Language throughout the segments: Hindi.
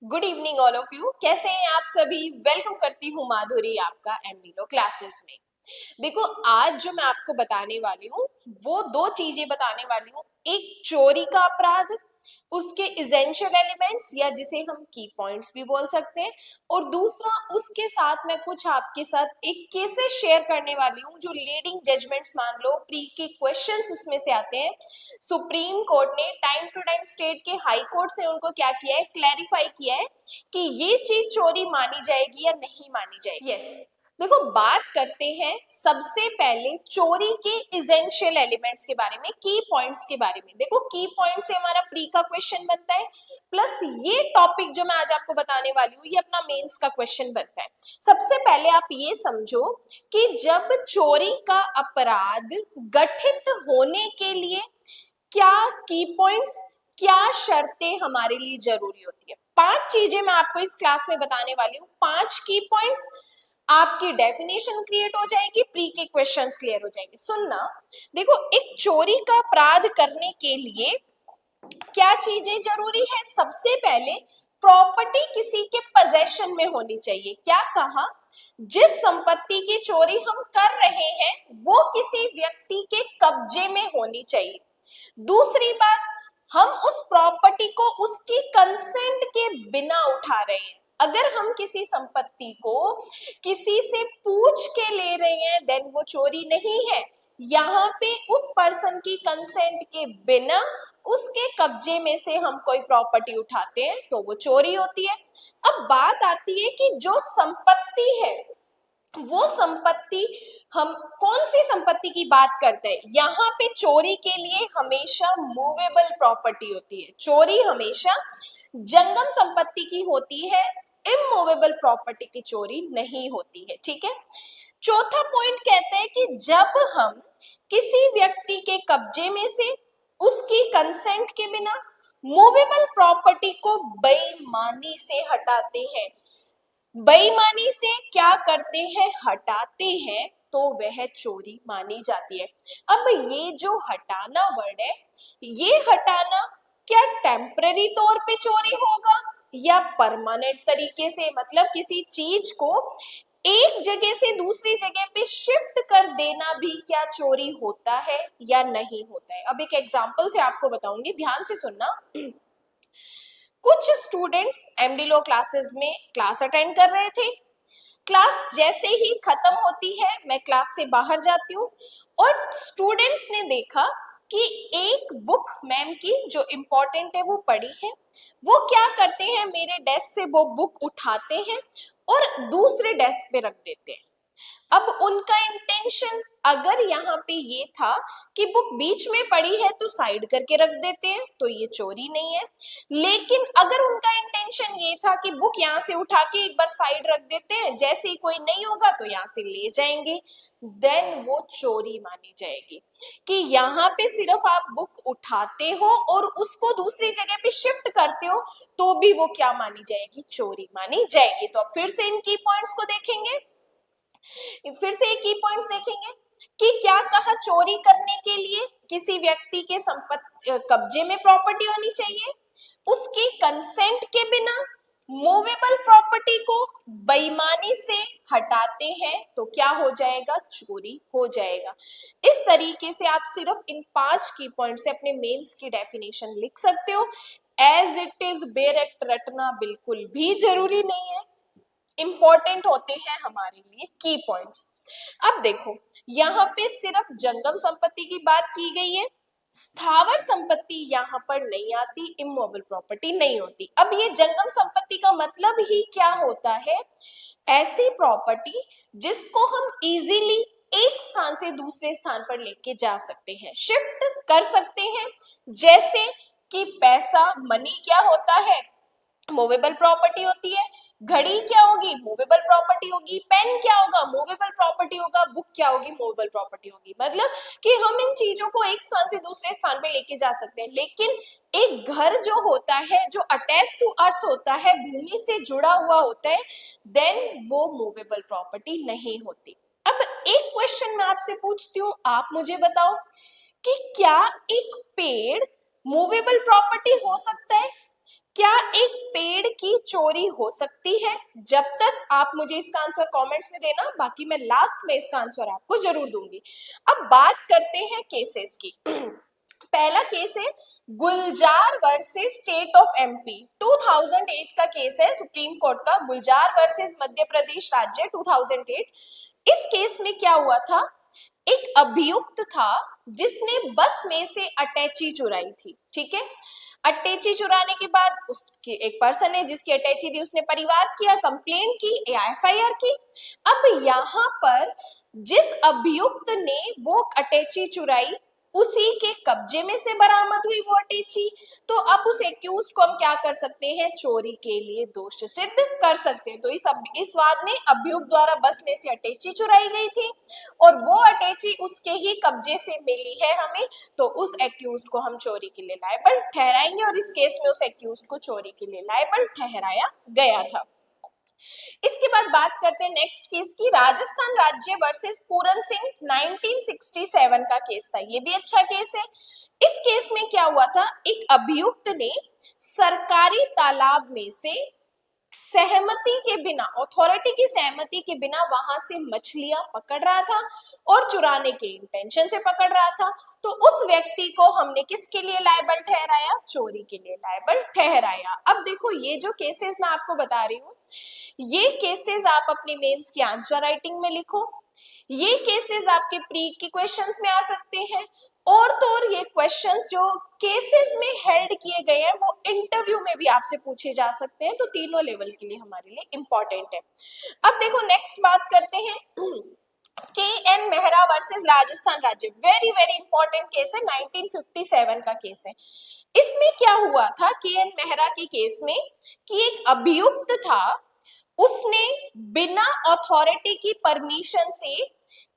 Good evening all of you. कैसे हैं आप सभी? वेलकम करती हूँ माधुरी आपका एमडीलो क्लासेस में। देखो, आज जो मैं आपको बताने वाली हूँ वो दो चीजें बताने वाली हूँ। एक चोरी का अपराध, उसके इसेंशियल एलिमेंट्स या जिसे हम की पॉइंट्स भी बोल सकते हैं, और दूसरा उसके साथ मैं कुछ आपके साथ एक केसेस शेयर करने वाली हूँ जो लीडिंग जजमेंट्स मान लो प्री के क्वेश्चंस उसमें से आते हैं। सुप्रीम कोर्ट ने टाइम टू टाइम स्टेट के हाई कोर्ट से उनको क्या किया है, क्लैरिफाई किया है कि ये चीज चोरी मानी जाएगी या नहीं मानी जाएगी। यस, देखो बात करते हैं सबसे पहले चोरी के इसेंशियल एलिमेंट्स के बारे में, की पॉइंट्स के बारे में। देखो, की पॉइंट से हमारा प्री का क्वेश्चन बनता है, प्लस ये टॉपिक जो मैं आज आपको बताने वाली हूँ ये अपना मेंस का क्वेश्चन बनता है। सबसे पहले आप ये समझो कि जब चोरी का अपराध गठित होने के लिए क्या की पॉइंट्स, क्या शर्तें हमारे लिए जरूरी होती है। 5 चीजें मैं आपको इस क्लास में बताने वाली हूँ। 5 की पॉइंट्स, आपकी डेफिनेशन क्रिएट हो जाएगी, प्री के क्वेश्चंस क्लियर हो जाएंगे। सुनना, देखो एक चोरी का अपराध करने के लिए क्या चीजें जरूरी है। सबसे पहले प्रॉपर्टी किसी के पोजेशन में होनी चाहिए। क्या कहा? जिस संपत्ति की चोरी हम कर रहे हैं वो किसी व्यक्ति के कब्जे में होनी चाहिए। दूसरी बात, हम उस प्रॉपर्टी को उसकी कंसेंट के बिना उठा रहे हैं। अगर हम किसी संपत्ति को किसी से पूछ के ले रहे हैं देन वो चोरी नहीं है। यहाँ पे उस पर्सन की कंसेंट के बिना उसके कब्जे में से हम कोई प्रॉपर्टी उठाते हैं तो वो चोरी होती है। अब बात आती है कि जो संपत्ति है वो संपत्ति, हम कौन सी संपत्ति की बात करते हैं। यहाँ पे चोरी के लिए हमेशा मूवेबल प्रॉपर्टी होती है। चोरी हमेशा जंगम संपत्ति की होती है, इमूवेबल प्रॉपर्टी की चोरी नहीं होती है। ठीक है। चौथा पॉइंट कहते हैं कि जब हम किसी व्यक्ति के कब्जे में से उसकी कंसेंट के बिना मूवेबल प्रॉपर्टी को बेईमानी से हटाते हैं, बेईमानी से क्या करते हैं, हटाते हैं, तो वह चोरी मानी जाती है। अब ये जो हटाना वर्ड है, ये हटाना क्या टेम्पररी तौर पे चोरी होगा या परमानेंट तरीके से, मतलब किसी चीज को एक जगह से दूसरी जगह पे शिफ्ट कर देना भी क्या चोरी होता है या नहीं होता है। अब एक एग्जांपल से आपको बताऊंगी, ध्यान से सुनना। कुछ स्टूडेंट्स एमडी लॉ क्लासेस में क्लास अटेंड कर रहे थे। क्लास जैसे ही खत्म होती है मैं क्लास से बाहर जाती हूँ और स्टूडेंट्स ने देखा कि एक बुक मैम की जो इम्पोर्टेंट है वो पड़ी है। वो क्या करते हैं, मेरे डेस्क से वो बुक उठाते हैं और दूसरे डेस्क पे रख देते हैं। अब उनका इंटेंशन अगर यहाँ पे ये था कि बुक बीच में पड़ी है तो साइड करके रख देते हैं तो ये चोरी नहीं है। लेकिन अगर उनका इंटेंशन ये था कि बुक यहाँ से उठा के एक बार साइड रख देते हैं, जैसे ही कोई नहीं होगा तो यहाँ से ले जाएंगे, देन वो चोरी मानी जाएगी। कि यहाँ पे सिर्फ आप बुक उठाते हो और उसको दूसरी जगह पे शिफ्ट करते हो तो भी वो क्या मानी जाएगी, चोरी मानी जाएगी। तो अब फिर से इन की पॉइंट्स को देखेंगे, फिर से एक की पॉइंट्स देखेंगे कि क्या कहा, चोरी करने के लिए किसी व्यक्ति के संपत्ति कब्जे में प्रॉपर्टी होनी चाहिए, उसकी कंसेंट के बिना मूवेबल प्रॉपर्टी को बेईमानी से हटाते हैं तो क्या हो जाएगा, चोरी हो जाएगा। इस तरीके से आप सिर्फ इन 5 की पॉइंट से अपने मेंस की डेफिनेशन लिख सकते हो। एज इट इज बेरेक्ट रटना बिल्कुल भी जरूरी नहीं है, इंपॉर्टेंट होते हैं हमारे लिए की पॉइंट्स। अब देखो, यहाँ पे सिर्फ जंगम संपत्ति की बात की गई है, स्थावर संपत्ति यहाँ पर नहीं आती, इमूवेबल प्रॉपर्टी नहीं होती। अब ये जंगम संपत्ति का मतलब ही क्या होता है, ऐसी प्रॉपर्टी जिसको हम इजीली एक स्थान से दूसरे स्थान पर लेके जा सकते हैं, शिफ्ट कर सकते हैं। जैसे कि पैसा, मनी क्या होता है, मूवेबल प्रॉपर्टी होती है। घड़ी क्या होगी, मूवेबल प्रॉपर्टी होगी। पेन क्या होगा, मूवेबल प्रॉपर्टी होगा। बुक क्या होगी, मूवेबल प्रॉपर्टी होगी। मतलब कि हम इन चीजों को एक स्थान से दूसरे स्थान पे लेके जा सकते हैं। लेकिन एक घर जो होता है, जो अटैच टू अर्थ होता है, भूमि से जुड़ा हुआ होता है, देन वो मूवेबल प्रॉपर्टी नहीं होती। अब एक क्वेश्चन मैं आपसे पूछती हूँ, आप मुझे बताओ कि क्या एक पेड़ मूवेबल प्रॉपर्टी हो सकता है? क्या एक पेड़ की चोरी हो सकती है? जब तक आप मुझे इसका आंसर कमेंट्स में देना, बाकी मैं लास्ट में इसका आंसर आपको जरूर दूंगी। अब बात करते हैं केसेस की। पहला केस है गुलजार वर्सेस स्टेट ऑफ एमपी, 2008 का केस है सुप्रीम कोर्ट का, गुलजार वर्सेस मध्य प्रदेश राज्य 2008। इस केस में क्या हुआ था, एक अभियुक्त था जिसने बस में से अटैची चुराई थी, ठीक है। अटैची चुराने के बाद उसके एक पर्सन है जिसकी अटैची थी, उसने परिवाद किया, कंप्लेंट की या एफआईआर की। अब यहाँ पर जिस अभियुक्त ने वो अटैची चुराई, उसी के कब्जे में से बरामद हुई वो अटैची, तो अब उस एक्यूज्ड को हम क्या कर सकते हैं, चोरी के लिए दोष सिद्ध कर सकते हैं। तो इस वाद में अभियुक्त द्वारा बस में से अटैची चुराई गई थी और वो अटैची उसके ही कब्जे से मिली है हमें, तो उस एक्यूज्ड को हम चोरी के लिए लायबल ठहराएंगे और इस केस में उस एक्यूज्ड को चोरी के लिए लायबल ठहराया गया था। इसके बाद बात करते हैं नेक्स्ट केस की, राजस्थान राज्य वर्सेस पूरन सिंह, 1967 का केस था, ये भी अच्छा केस है। इस केस में क्या हुआ था, एक अभियुक्त ने सरकारी तालाब में से सहमति के बिना, अथॉरिटी की सहमति के बिना वहां से मछलियां पकड़ रहा था और चुराने के इंटेंशन से पकड़ रहा था, तो उस व्यक्ति को हमने किसके लिए लायबल ठहराया, चोरी के लिए लायबल ठहराया। अब देखो ये जो केसेस मैं आपको बता रही हूँ, ये केसेस आप अपनी मेंस की आंसर राइटिंग में लिखो, ये केसेस आपके प्री के क्वेश्चंस में आ सकते हैं, और तो और ये क्वेश्चंस जो केसेस में हेल्ड किए गए हैं वो इंटरव्यू में भी आपसे पूछे जा सकते हैं, तो तीनों लेवल के लिए हमारे लिए इंपॉर्टेंट है। अब देखो नेक्स्ट बात करते हैं के एन मेहरा वर्सेस राजस्थान राज्य, वेरी वेरी इंपॉर्टेंट केस है, 1957 का केस है। इसमें क्या हुआ था के एन मेहरा के केस में कि एक अभियुक्त था, उसने बिना अथॉरिटी की परमिशन से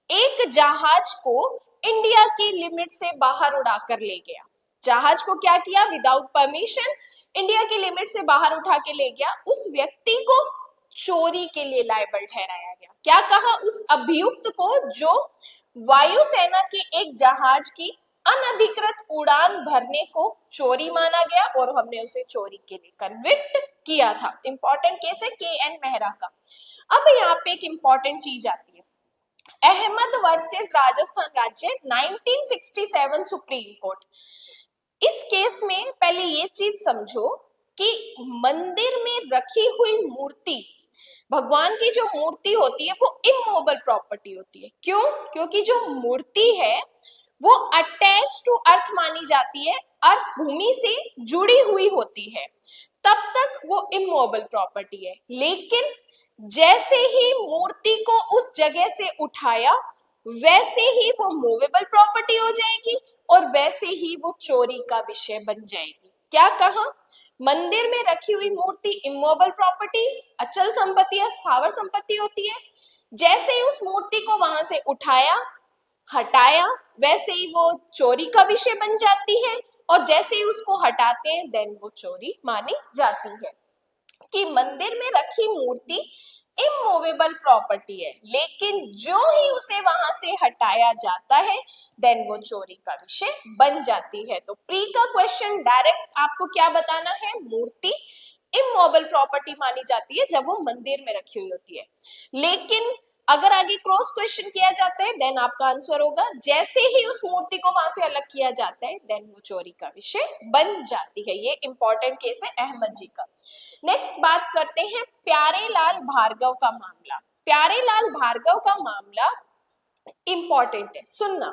एक जहाज को इंडिया की लिमिट से बाहर उड़ाकर ले गया। जहाज को क्या किया, विदाउट परमिशन इंडिया की लिमिट से बाहर उठा के ले गया। उस व्यक्ति को चोरी के लिए लायबल ठहराया गया। क्या कहा, उस अभियुक्त को जो वायुसेना के एक जहाज की अनधिकृत उड़ान भरने को चोरी माना गया और हमने उसे चोरी के लिए कन्विक्ट किया था। इंपॉर्टेंट केस है के एन मेहरा का। अब यहाँ पे एक इंपॉर्टेंट चीज आती है, अहमद वर्सेस राजस्थान राज्य, 1967 सुप्रीम कोर्ट। इस केस में पहले ये चीज समझो कि मंदिर में रखी हुई मूर्ति, भगवान की जो मूर्ति होती है वो इमूवेबल प्रॉपर्टी होती है। क्यों? क्योंकि जो मूर्ति है वो अटैच टू अर्थ मानी जाती है, अर्थ भूमि से जुड़ी हुई होती है, तब तक वो इमूवेबल प्रॉपर्टी है। लेकिन जैसे ही मूर्ति को उस जगह से उठाया, वैसे ही वो मूवेबल प्रॉपर्टी हो जाएगी और वैसे ही वो चोरी का विषय बन जाएगी। क्या कहा, मंदिर में रखी हुई मूर्ति इमूवेबल प्रॉपर्टी, अचल संपत्ति या स्थावर संपत्ति होती है। जैसे ही उस मूर्ति को वहां से उठाया, हटाया, वैसे ही वो चोरी का विषय बन जाती है, और जैसे ही उसको हटाते हैं देन वो चोरी मानी जाती है। कि मंदिर में रखी मूर्ति इमूवेबल प्रॉपर्टी है, लेकिन जो ही उसे वहां से हटाया जाता है देन वो चोरी का विषय बन जाती है। तो प्री का क्वेश्चन डायरेक्ट आपको क्या बताना है, मूर्ति इमूवेबल प्रॉपर्टी मानी जाती है जब वो मंदिर में रखी हुई होती है। लेकिन अगर आगे क्रॉस क्वेश्चन किया जाता है देन आपका आंसर होगा जैसे ही उस मूर्ति को वहां से अलग किया जाता है देन वो चोरी का विषय बन जाती है। ये इंपॉर्टेंट केस है अहमद जी का। नेक्स्ट बात करते हैं प्यारेलाल भार्गव का मामला। प्यारेलाल भार्गव का मामला इंपॉर्टेंट है, सुनना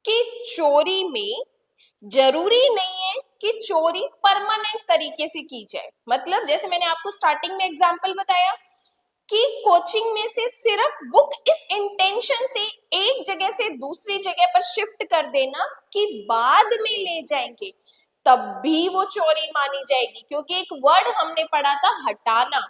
कि चोरी में जरूरी नहीं है कि चोरी परमानेंट तरीके से की जाए। मतलब जैसे मैंने आपको स्टार्टिंग में एग्जांपल बताया कि कोचिंग में से सिर्फ बुक इस इंटेंशन से एक जगह से दूसरी जगह पर शिफ्ट कर देना कि बाद में ले जाएंगे, तब भी वो चोरी मानी जाएगी। क्योंकि एक वर्ड हमने पढ़ा था हटाना,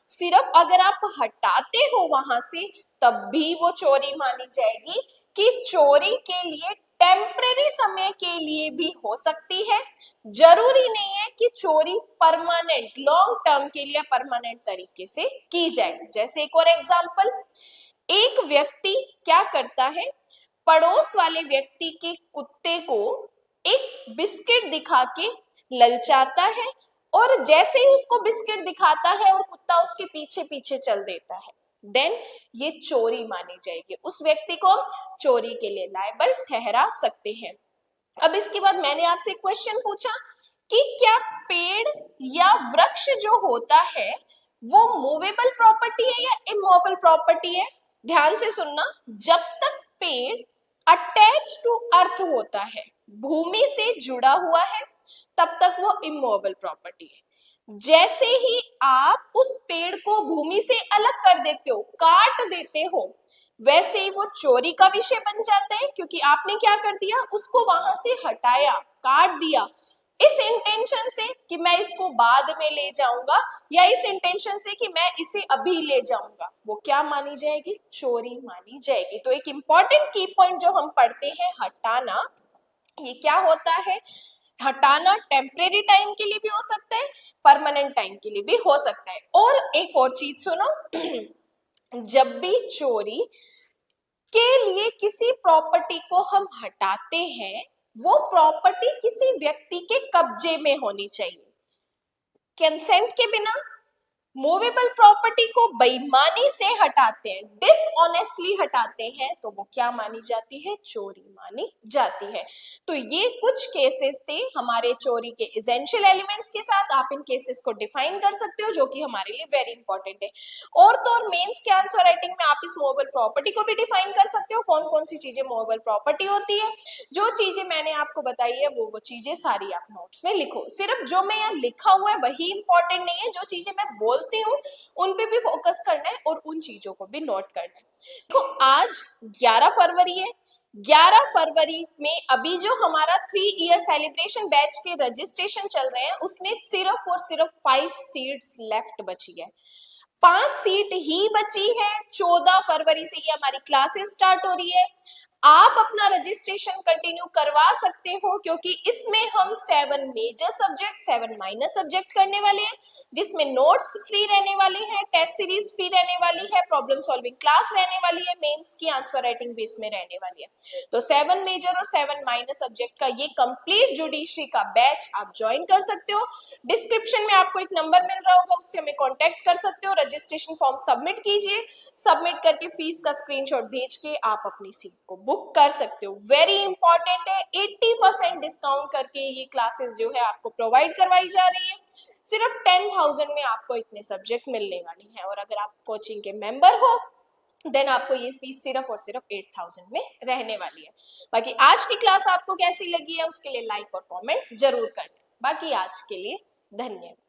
सिर्फ अगर आप हटाते हो वहां से तब भी वो चोरी मानी जाएगी। कि चोरी के लिए टेम्परेरी समय के लिए भी हो सकती है, जरूरी नहीं है कि चोरी परमानेंट लॉन्ग टर्म के लिए परमानेंट तरीके से की जाए। जैसे एक और एग्जांपल, एक व्यक्ति क्या करता है, पड़ोस वाले व्यक्ति के कुत्ते को एक बिस्किट दिखा के ललचाता है और जैसे ही उसको बिस्किट दिखाता है और कुत्ता उसके पीछे पीछे चल देता है, देन ये चोरी मानी जाएगी, उस व्यक्ति को चोरी के लिए लायबल ठहरा सकते हैं। अब इसके बाद मैंने आपसे क्वेश्चन पूछा कि क्या पेड़ या वृक्ष जो होता है वो मूवेबल प्रॉपर्टी है या इमूवेबल प्रॉपर्टी है? ध्यान से सुनना, जब तक पेड़ अटैच टू अर्थ होता है, भूमि से जुड़ा हुआ है, तब तक वो इमूवेबल प्रॉपर्टी है। जैसे ही आप उस पेड़ को भूमि से अलग कर देते हो, काट देते हो, वैसे ही वो चोरी का विषय बन जाता है, क्योंकि आपने क्या कर दिया, उसको वहां से हटाया, काट दिया, इस इंटेंशन से कि मैं इसको बाद में ले जाऊंगा, या इस इंटेंशन से कि मैं इसे अभी ले जाऊंगा, वो क्या मानी जाएगी? चोरी मानी जाएगी। तो एक इंपॉर्टेंट की पॉइंट जो हम पढ़ते हैं, हटाना, ये क्या होता है? हटाना टेम्परेरी टाइम के लिए भी हो सकता है, परमानेंट टाइम के लिए भी हो सकता है। और एक और चीज सुनो, जब भी चोरी के लिए किसी प्रॉपर्टी को हम हटाते हैं, वो प्रॉपर्टी किसी व्यक्ति के कब्जे में होनी चाहिए, कंसेंट के बिना। मूवेबल प्रॉपर्टी को बेईमानी से हटाते हैं, डिसऑनेस्टली हटाते हैं, तो वो क्या मानी जाती है? चोरी मानी जाती है। तो ये कुछ केसेस थे हमारे चोरी के एसेंशियल एलिमेंट्स के साथ। आप इन केसेस को डिफाइन कर सकते हो, जो कि हमारे लिए वेरी इंपॉर्टेंट है। और तो और मेंस के आंसर राइटिंग में आप इस मूवेबल प्रॉपर्टी को भी डिफाइन कर सकते हो, कौन कौन सी चीजें मूवेबल प्रॉपर्टी होती है। जो चीजें मैंने आपको बताई है वो चीजें सारी आप नोट्स में लिखो। सिर्फ जो मैं यहाँ लिखा हुआ है वही इंपॉर्टेंट नहीं है, जो चीजें मैं बोलती हूँ उन पे भी फोकस करना है और उन चीजों को भी नोट करना है। देखो आज 11 फरवरी है, 11 फरवरी में अभी जो हमारा 3 ईयर सेलिब्रेशन बैच के रजिस्ट्रेशन चल रहे हैं, उसमें सिर्फ और सिर्फ 5 सीट्स लेफ्ट बची है, 5 सीट ही बची है। 14 फरवरी से ये हमारी क्लासेस स्टार्ट हो रही है। आप अपना रजिस्ट्रेशन कंटिन्यू करवा सकते हो, क्योंकि इसमें हम 7 मेजर सब्जेक्ट, 7 माइनर सब्जेक्ट करने वाले हैं, जिसमें नोट्स फ्री रहने वाले हैं, टेस्ट सीरीज फ्री रहने वाली है, प्रॉब्लम सॉल्विंग क्लास रहने वाली है, मेंस की आंसर राइटिंग भी इसमें रहने वाली है। तो 7 मेजर और 7 माइनर सब्जेक्ट का ये कंप्लीट जुडिशरी का बैच आप ज्वाइन कर सकते हो। डिस्क्रिप्शन में आपको एक नंबर मिल रहा होगा, उससे हमें कॉन्टेक्ट कर सकते हो। रजिस्ट्रेशन फॉर्म सबमिट कीजिए, सबमिट करके फीस का स्क्रीनशॉट भेज के आप अपनी सीट को बुक कर सकते हो। वेरी इंपॉर्टेंट है, 80% डिस्काउंट करके ये क्लासेस जो है आपको प्रोवाइड करवाई जा रही है। सिर्फ 10,000 में आपको इतने सब्जेक्ट मिलने वाली हैं, और अगर आप कोचिंग के मेंबर हो देन आपको ये फीस सिर्फ और सिर्फ 8,000 में रहने वाली है। बाकी आज की क्लास आपको कैसी लगी है उसके लिए लाइक और कमेंट जरूर करना। बाकी आज के लिए धन्यवाद।